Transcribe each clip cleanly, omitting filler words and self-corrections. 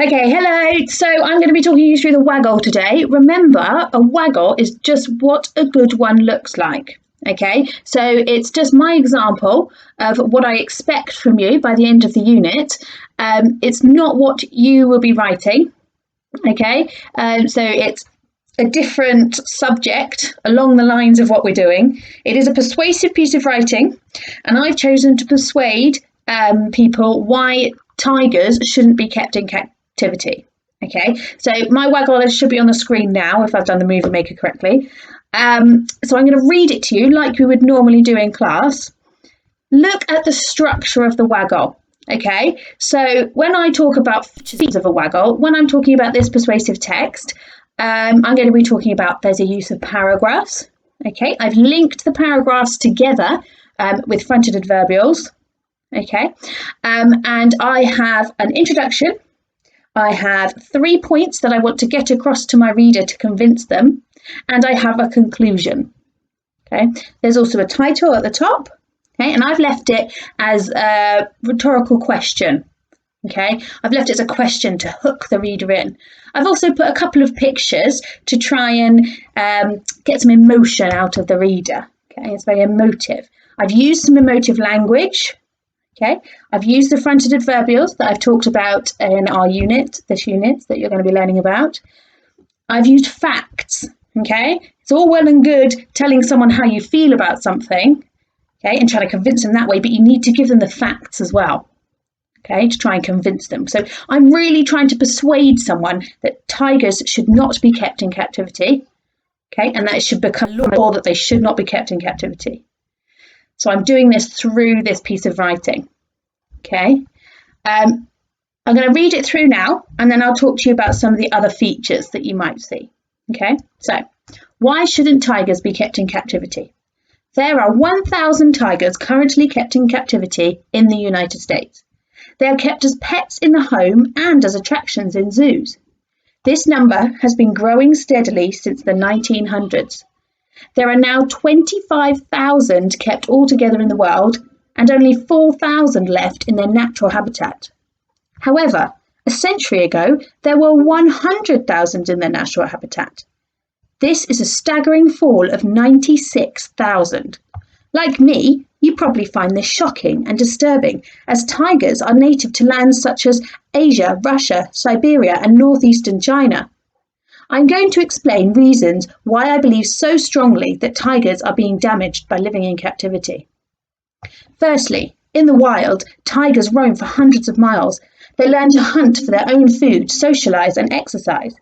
Okay, hello. So I'm going to be talking you through the WAGOLL today. Remember, a WAGOLL is just what a good one looks like. Okay, so it's just my example of what I expect from you by the end of the unit. It's not what you will be writing. Okay, so it's a different subject along the lines of what we're doing. It is a persuasive piece of writing, and I've chosen to persuade people why tigers shouldn't be kept in captivity. Okay, so my WAGOLL should be on the screen now if I've done the movie maker correctly. So I'm going to read it to you like we would normally do in class. Look at the structure of the WAGOLL. Okay, so when I talk about features of a WAGOLL, when I'm talking about this persuasive text, I'm going to be talking about there's a use of paragraphs. Okay, I've linked the paragraphs together with fronted adverbials. Okay, and I have an introduction. I have 3 points that I want to get across to my reader to convince them, and I have a conclusion. Okay, there's also a title at the top. Okay, and I've left it as a rhetorical question. Okay, I've left it as a question to hook the reader in. I've also put a couple of pictures to try and get some emotion out of the reader. Okay, it's very emotive. I've used some emotive language. Okay, I've used the fronted adverbials that I've talked about in our unit, this unit that you're going to be learning about. I've used facts. Okay, it's all well and good telling someone how you feel about something, okay, and try to convince them that way, but you need to give them the facts as well, okay, to try and convince them. So I'm really trying to persuade someone that tigers should not be kept in captivity, okay, and that it should become law that they should not be kept in captivity. So I'm doing this through this piece of writing, okay. I'm going to read it through now, and then I'll talk to you about some of the other features that you might see, okay. So why shouldn't tigers be kept in captivity? There are 1,000 tigers currently kept in captivity in the United States. They are kept as pets in the home and as attractions in zoos. This number has been growing steadily since the 1900s. There are now 25,000 kept altogether in the world and only 4,000 left in their natural habitat. However, a century ago, there were 100,000 in their natural habitat. This is a staggering fall of 96,000. Like me, you probably find this shocking and disturbing, as tigers are native to lands such as Asia, Russia, Siberia, and northeastern China. I'm going to explain reasons why I believe so strongly that tigers are being damaged by living in captivity. Firstly, in the wild, tigers roam for hundreds of miles. They learn to hunt for their own food, socialise, and exercise.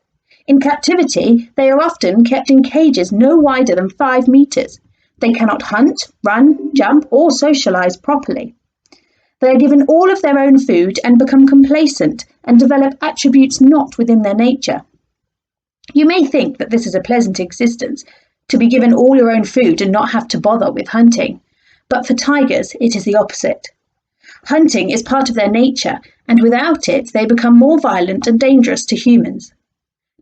In captivity, they are often kept in cages no wider than 5 meters. They cannot hunt, run, jump, or socialise properly. They are given all of their own food and become complacent and develop attributes not within their nature. You may think that this is a pleasant existence, to be given all your own food and not have to bother with hunting. But for tigers, it is the opposite. Hunting is part of their nature, and without it, they become more violent and dangerous to humans.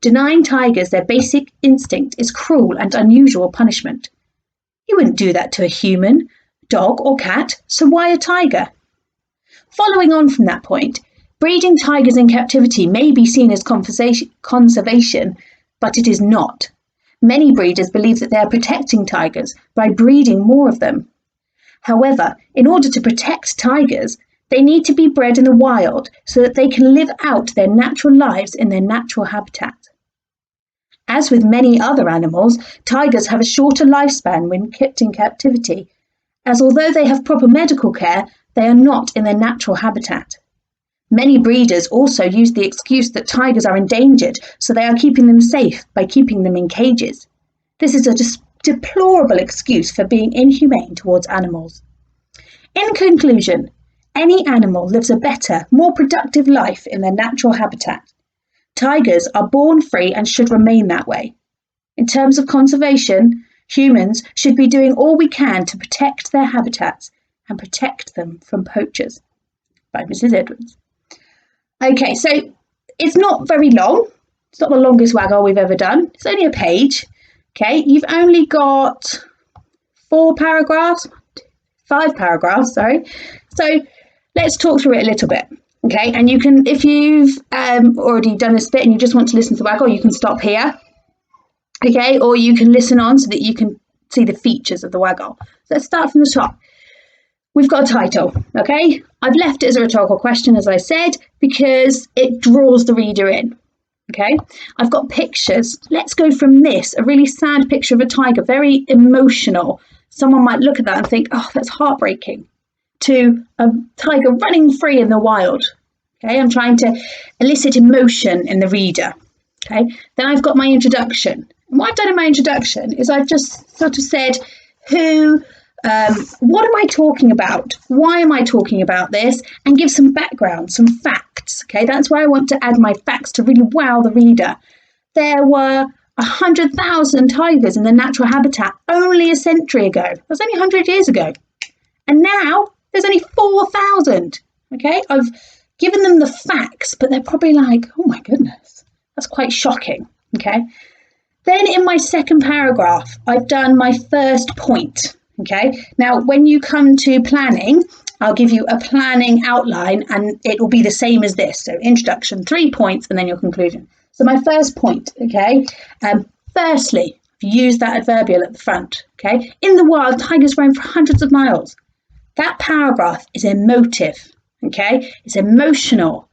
Denying tigers their basic instinct is cruel and unusual punishment. You wouldn't do that to a human, dog, or cat, so why a tiger? Following on from that point, breeding tigers in captivity may be seen as conservation, but it is not. Many breeders believe that they are protecting tigers by breeding more of them. However, in order to protect tigers, they need to be bred in the wild so that they can live out their natural lives in their natural habitat. As with many other animals, tigers have a shorter lifespan when kept in captivity, as although they have proper medical care, they are not in their natural habitat. Many breeders also use the excuse that tigers are endangered, so they are keeping them safe by keeping them in cages. This is a deplorable excuse for being inhumane towards animals. In conclusion, any animal lives a better, more productive life in their natural habitat. Tigers are born free and should remain that way. In terms of conservation, humans should be doing all we can to protect their habitats and protect them from poachers. By Mrs. Edwards. Okay, so it's not very long. It's not the longest WAGOLL we've ever done. It's only a page. Okay, you've only got 5 paragraphs, sorry. So let's talk through it a little bit. Okay, and you can, if you've already done this bit and you just want to listen to the waggle, you can stop here. Okay, or you can listen on so that you can see the features of the waggle. So let's start from the top. We've got a title, okay? I've left it as a rhetorical question, as I said, because it draws the reader in, okay? I've got pictures. Let's go from this, a really sad picture of a tiger, very emotional. Someone might look at that and think, oh, that's heartbreaking, to a tiger running free in the wild, okay? I'm trying to elicit emotion in the reader, okay? Then I've got my introduction. And what I've done in my introduction is I've just sort of said what am I talking about? Why am I talking about this? And give some background, some facts. Okay, that's where I want to add my facts to really wow the reader. There were 100,000 tigers in the natural habitat only a century ago. That's only 100 years ago. And now there's only 4,000. Okay, I've given them the facts, but they're probably like, oh my goodness, that's quite shocking. Okay. Then in my second paragraph, I've done my first point. Okay, now when you come to planning, I'll give you a planning outline and it will be the same as this. So introduction, 3 points, and then your conclusion. So my first point, okay, firstly, use that adverbial at the front. Okay, in the wild, tigers roam for hundreds of miles. That paragraph is emotive. Okay, it's emotional.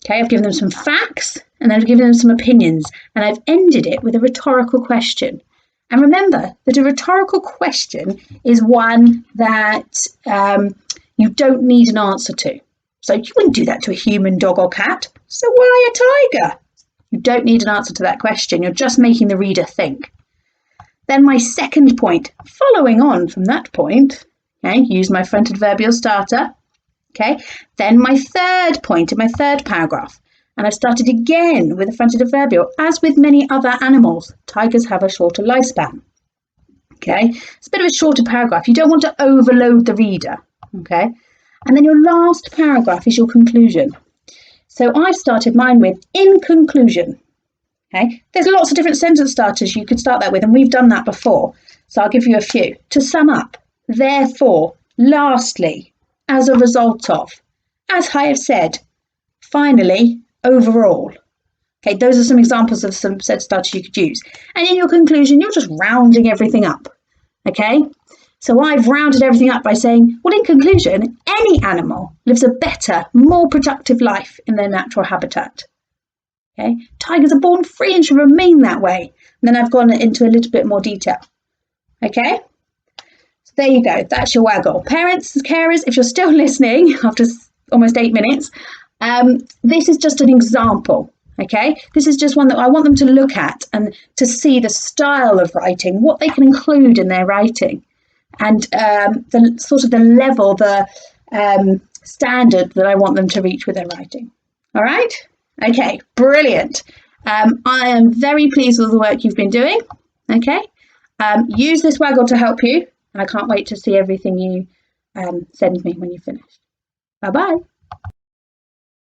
Okay, I've given them some facts and then I've given them some opinions and I've ended it with a rhetorical question. And remember that a rhetorical question is one that you don't need an answer to. So you wouldn't do that to a human, dog or cat. So why a tiger? You don't need an answer to that question. You're just making the reader think. Then my second point, following on from that point, okay, use my front adverbial starter. Okay, then my third point in my third paragraph. And I've started again with a front adverbial. As with many other animals, tigers have a shorter lifespan. Okay, it's a bit of a shorter paragraph. You don't want to overload the reader. Okay, and then your last paragraph is your conclusion. So I've started mine with in conclusion. Okay, there's lots of different sentence starters you could start that with, and we've done that before. So I'll give you a few. To sum up, therefore, lastly, as a result of, as I have said, finally, overall. Okay, those are some examples of some sentence starters you could use. And in your conclusion, you're just rounding everything up. Okay, so I've rounded everything up by saying, well, in conclusion, any animal lives a better, more productive life in their natural habitat. Okay, tigers are born free and should remain that way. And then I've gone into a little bit more detail. Okay, so there you go. That's your waggle. Parents, carers, if you're still listening after almost 8 minutes, this is just an example, okay? This is just one that I want them to look at and to see the style of writing, what they can include in their writing, and the sort of the level, the standard that I want them to reach with their writing. All right? Okay, brilliant. I am very pleased with the work you've been doing, okay? Use this waggle to help you, and I can't wait to see everything you send me when you've finished. Bye-bye.